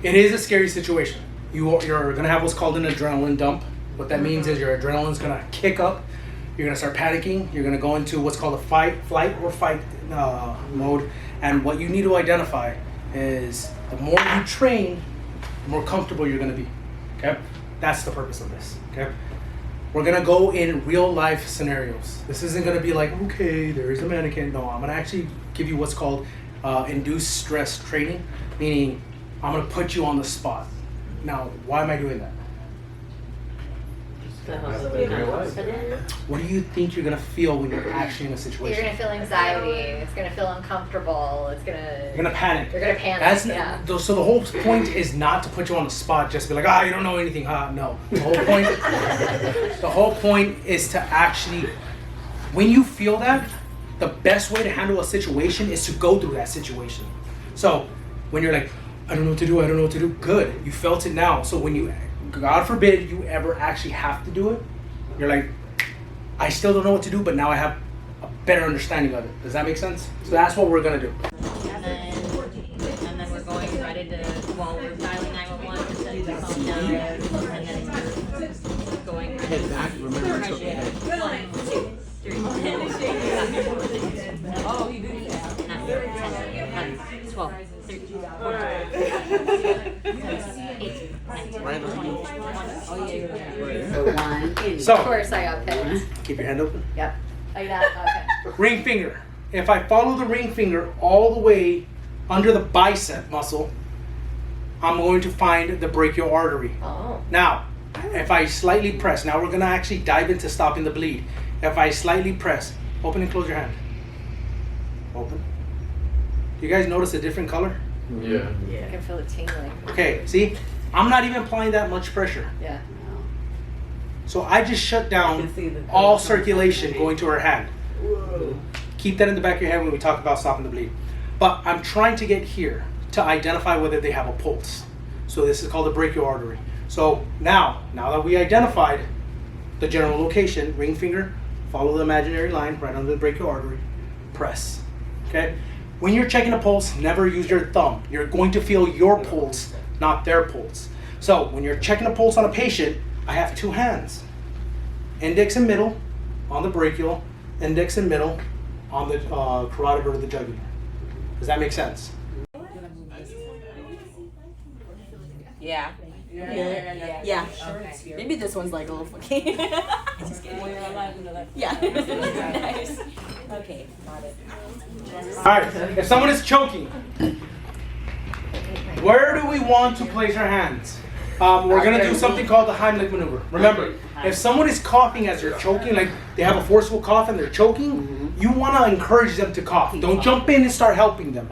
It is a scary situation. You're going to have what's called an adrenaline dump. What that means is your adrenaline's going to kick up. You're going to start panicking. You're going to go into what's called a flight or fight mode. And what you need to identify is the more you train, the more comfortable you're going to be. Okay? That's the purpose of this. Okay? We're going to go in real life scenarios. This isn't going to be like, okay, there is a mannequin. No, I'm going to actually give you what's called induced stress training, meaning I'm going to put you on the spot. Now, why am I doing that? What do you think you're going to feel when you're actually in a situation? You're going to feel anxiety. It's going to feel uncomfortable. You're going to panic. You're going to panic. So the whole point is not to put you on the spot, just be like, you don't know anything, huh? No. The whole point is to actually, when you feel that, the best way to handle a situation is to go through that situation. So when you're like, I don't know what to do, good. You felt it now. So when you, God forbid, you ever actually have to do it, you're like, I still don't know what to do, but now I have a better understanding of it. Does that make sense? So that's what we're going to do. And then we're going right into, while we're dialing 911, to set the phone down, and then we're going head back, remember it's okay. 1, 2, 3, Oh, you do that. 9, 10, 11, 12, 13, 14, 18, 19, 20, 21. Oh, yeah. So, of course I got picked. keep your hand open. Yep. Like that? Okay. Ring finger. If I follow the ring finger all the way under the bicep muscle, I'm going to find the brachial artery. Oh. Now, if I slightly press, now we're going to actually dive into stopping the bleed. If I slightly press, open and close your hand. Open. You guys notice a different color? Yeah. I can feel it tingling. Okay, see? I'm not even applying that much pressure. Yeah. So I just shut down all circulation going to her hand. Keep that in the back of your head when we talk about stopping the bleed. But I'm trying to get here to identify whether they have a pulse. So this is called the brachial artery. So now that we identified the general location, ring finger, follow the imaginary line right under the brachial artery, press. Okay? When you're checking a pulse, never use your thumb. You're going to feel your pulse, not their pulse. So when you're checking a pulse on a patient, I have two hands. Index and middle on the brachial, index and middle on the carotid or the jugular. Does that make sense? Yeah. Yeah. Okay. Maybe this one's like a little funky. Just kidding. Yeah. Nice. Okay, got it. Alright, if someone is choking, where do we want to place our hands? We're going to do something called the Heimlich maneuver. Remember, if someone is coughing as they're choking, like they have a forceful cough and they're choking, you want to encourage them to cough. Don't jump in and start helping them.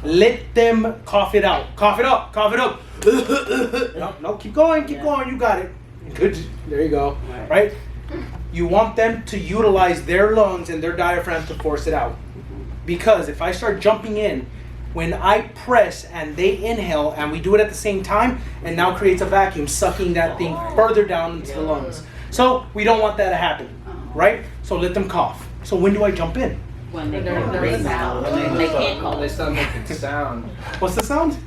Let them cough it out. Cough it up, cough it up. No, keep going, you got it. Good, there you go, right? You want them to utilize their lungs and their diaphragm to force it out. Because if I start jumping in, when I press and they inhale and we do it at the same time, and now creates a vacuum, sucking that thing further down into the lungs. So we don't want that to happen, right? So let them cough. So when do I jump in? When they sound. They can't call. They start making sound. What's the sound?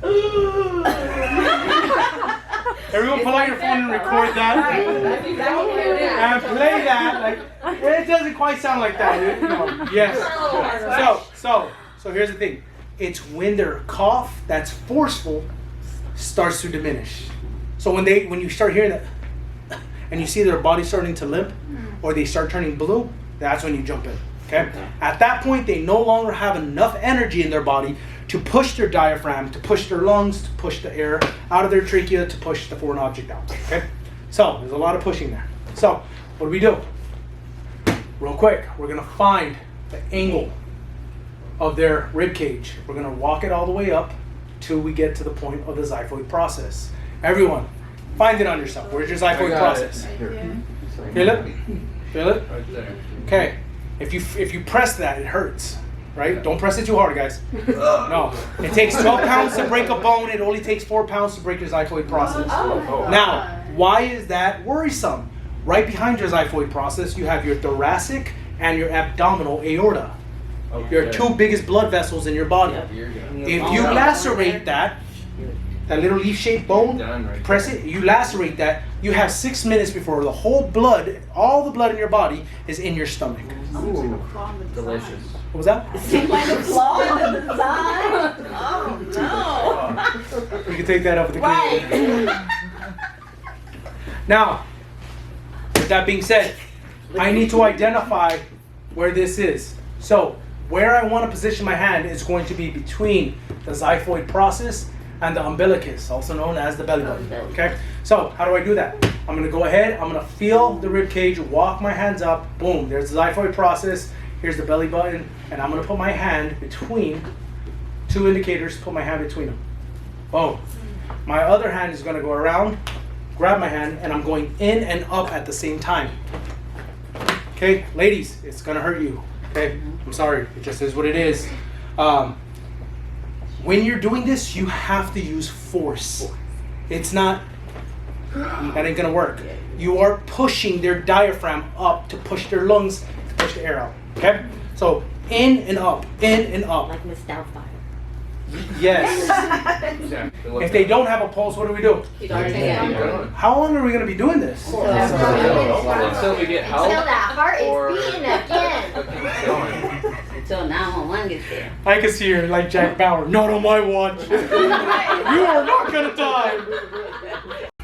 Everyone pull out your phone and record that. And play that. Like, it doesn't quite sound like that. No. Yes. So here's the thing. It's when their cough that's forceful starts to diminish. So when you start hearing that and you see their body starting to limp or they start turning blue, that's when you jump in. Okay? At that point, they no longer have enough energy in their body to push their diaphragm, to push their lungs, to push the air out of their trachea, to push the foreign object out. Okay? So there's a lot of pushing there. So what do we do? Real quick, we're gonna find the angle of their rib cage. We're gonna walk it all the way up till we get to the point of the xiphoid process. Everyone, find it on yourself. Where's your xiphoid process? Feel it? Feel it? Right there. Okay. If you press that, it hurts. Right? Don't press it too hard, guys. No. It takes 12 pounds to break a bone. It only takes 4 pounds to break your xiphoid process. Now, why is that worrisome? Right behind your xiphoid process, you have your thoracic and your abdominal aorta. Your two biggest blood vessels in your body. If you lacerate that, that little leaf-shaped bone, Done right press there. it, you lacerate that, you have 6 minutes before the whole blood, all the blood in your body is in your stomach. Ooh, delicious. What was that? You can take that up with the cleaner. Now, with that being said, I need to identify where this is. So, where I want to position my hand is going to be between the xiphoid process and the umbilicus, also known as the belly button. Okay? So, how do I do that? I'm going to go ahead, I'm going to feel the rib cage, walk my hands up, boom, there's the xiphoid process, here's the belly button, and I'm going to put my hand between two indicators, put my hand between them. Boom. My other hand is going to go around, grab my hand, and I'm going in and up at the same time. Okay, ladies, it's going to hurt you. Okay, I'm sorry, it just is what it is. When you're doing this, you have to use force. It's not, that ain't gonna work. You are pushing their diaphragm up to push their lungs, to push the air out. Okay? So in and up, in and up. Like Miss Doubtfire. Yes. Exactly. If they don't have a pulse, what do we do? Keep going. How long are we gonna be doing this? Until we get help. Until that heart or- is beating again. Keep going. Until 911 gets there. I can see her like Jack Bauer. Not on my watch. You are not gonna die.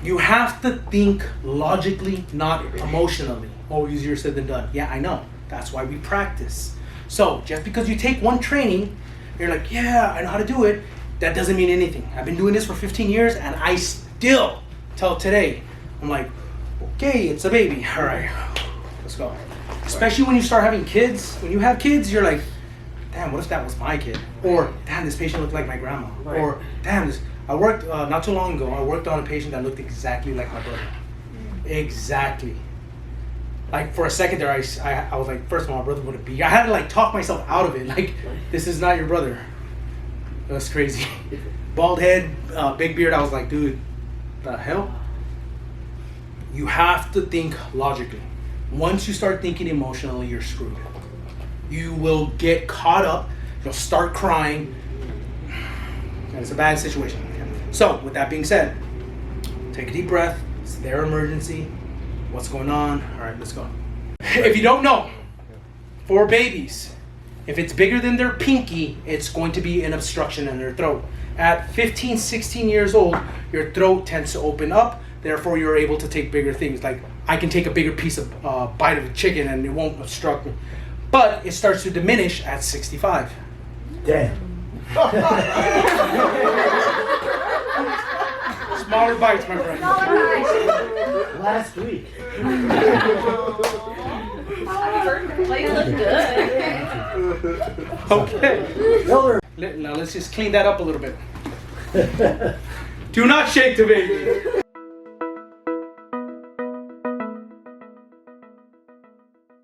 You have to think logically, not emotionally. Oh, easier said than done. Yeah, I know. That's why we practice. So just because you take one training, you're like, yeah, I know how to do it. That doesn't mean anything. I've been doing this for 15 years, and I still, till today, I'm like, okay, it's a baby. All right, let's go. Especially when you start having kids. When you have kids, you're like, damn, what if that was my kid? Or, damn, this patient looked like my grandma. Right. Or, damn, this. I worked, not too long ago, I worked on a patient that looked exactly like my brother. Exactly. Like, for a second there, I was like, first of all, my brother wouldn't be. I had to, like, talk myself out of it. Like, this is not your brother. That's crazy. Bald head, big beard. I was like, dude, the hell? You have to think logically. Once you start thinking emotionally, you're screwed. You will get caught up. You'll start crying. And it's a bad situation. So, with that being said, take a deep breath. It's their emergency. What's going on? All right, let's go. If you don't know, for babies, if it's bigger than their pinky, it's going to be an obstruction in their throat. At 15, 16 years old, your throat tends to open up. Therefore, you're able to take bigger things. Like, I can take a bigger piece of bite of a chicken and it won't obstruct me. But it starts to diminish at 65. Damn. Smaller bites, my friend. Last week. Plates look good. Okay. Miller. Now let's just clean that up a little bit. Do not shake the baby.